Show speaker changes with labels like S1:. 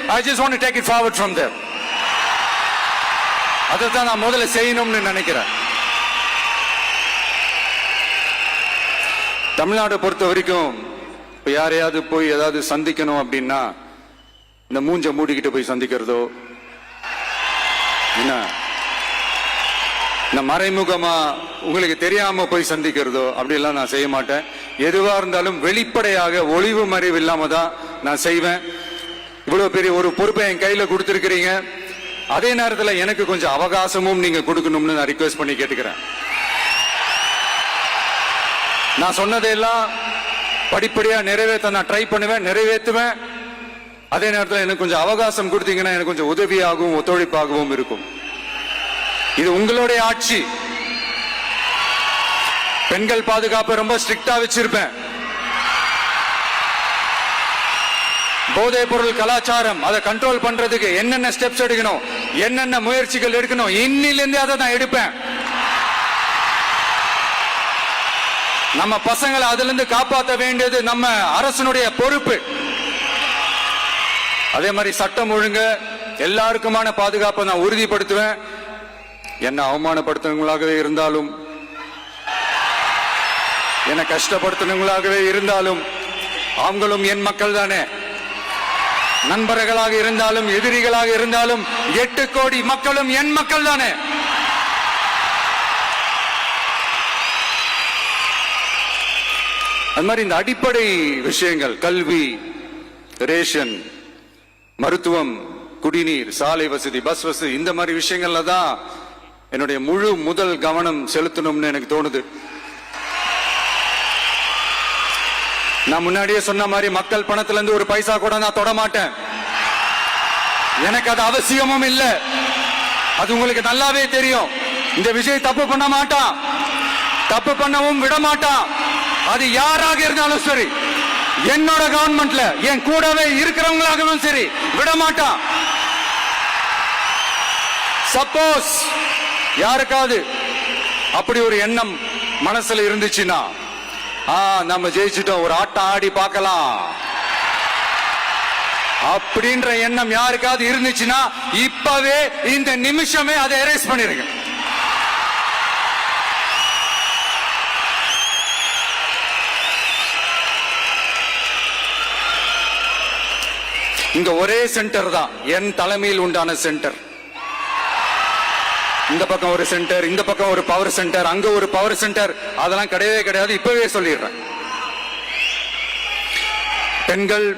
S1: I just want to take it forward from there. அதைத்தான் நான் முதல்ல செய்யணும்னு நினைக்கிறேன். தமிழ்நாடு பொறுத்த வரைக்கும் இப்ப யாரையாவது போய் ஏதாவது சந்திக்கணும் அப்படின்னா இந்த மூஞ்ச மூடிக்கிட்டு போய் சந்திக்கிறதோ, என்ன இந்த மறைமுகமா உங்களுக்கு தெரியாம போய் சந்திக்கிறதோ அப்படிலாம் நான் செய்ய மாட்டேன். எதுவா இருந்தாலும் வெளிப்படையாக ஒளிவு மறைவு இல்லாம தான் நான் செய்வேன். இவ்வளவு பெரிய ஒரு பொறுப்பை என் கையில கொடுத்திருக்கிறீங்க. அதே நேரத்தில் எனக்கு கொஞ்சம் அவகாசமும் நீங்க கொடுக்கணும்னு நான் ரிக்வெஸ்ட் பண்ணி கேட்டுக்கிறேன். நான் சொன்னதையெல்லாம் படிப்படியா நிறைவேற்ற நான் ட்ரை பண்ணுவேன், நிறைவேற்றுவேன். அதே நேரத்தில் எனக்கு கொஞ்சம் அவகாசம் கொடுத்தீங்கன்னா எனக்கு கொஞ்சம் உதவியாகவும் ஒத்துழைப்பாகவும் இருக்கும். இது உங்களுடைய ஆட்சி. பெண்கள் பாதுகாப்பை ரொம்ப ஸ்ட்ரிக்டா வச்சிருப்பேன். போதைப் பொருள் கலாச்சாரம் அதை கண்ட்ரோல் பண்றதுக்கு என்னென்ன ஸ்டெப்ஸ் எடுக்கணும், என்னென்ன முயற்சிகள் எடுக்கணும், இன்னிலிருந்தே அதை நான் எடுப்பேன். நம்ம பசங்களை அதுல இருந்து காப்பாற்ற வேண்டியது நம்ம அரசனுடைய பொறுப்பு. அதே மாதிரி சட்டம் ஒழுங்கு எல்லாருக்குமான பாதுகாப்பை நான் உறுதிப்படுத்துவேன். என்ன அவமானப்படுத்துறவங்களாகவே இருந்தாலும், என்ன கஷ்டப்படுத்துறவங்களாகவே இருந்தாலும், அவங்களும் என் மக்கள் தானே. நண்பர்களாக இருந்தாலும் எதிரிகளாக இருந்தாலும் 8 கோடி மக்களும் என் மக்கள் தானே. அது மாதிரி இந்த அடிப்படை விஷயங்கள், கல்வி, ரேஷன், மருத்துவம், குடிநீர், சாலை வசதி, பஸ் வசதி, இந்த மாதிரி விஷயங்கள்ல தான் என்னுடைய முதல் கவனம் செலுத்தணும்னு எனக்கு தோணுது. நான் முன்னாடியே சொன்ன மாதிரி மக்கள் பணத்துல இருந்து ஒரு பைசா கூட நான் தொட மாட்டேன். எனக்கு அது அவசியமும் இல்லை. அது உங்களுக்கு நல்லாவே தெரியும். இந்த விஷயம் தப்பு பண்ண மாட்டான், தப்பு பண்ணவும் விட மாட்டான். அது யாராக இருந்தாலும் சரி, என்னோட கவர்மெண்ட்ல என் கூடவே இருக்கிறவங்களாகவும் சரி விட மாட்டான். சப்போஸ் யாருக்காவது அப்படி ஒரு எண்ணம் மனசுல இருந்துச்சுன்னா, நம்ம ஜெயிச்சிட்டோம், ஒரு ஆட்டம் ஆடி பார்க்கலாம் அப்படின்ற எண்ணம் யாருக்காவது இருந்துச்சுன்னா இப்பவே இந்த நிமிஷமே அதை எரேஸ் பண்ணிருங்க. இங்க ஒரே சென்டர் தான், என் தலைமையில் உண்டான சென்டர். இந்த பக்கம் ஒரு சென்டர், இந்த பக்கம் ஒரு பவர் சென்டர், அங்க ஒரு பவர் சென்டர், அதெல்லாம் கிடையவே கிடையாது. இப்பவே சொல்லிடுறேன். பெண்கள்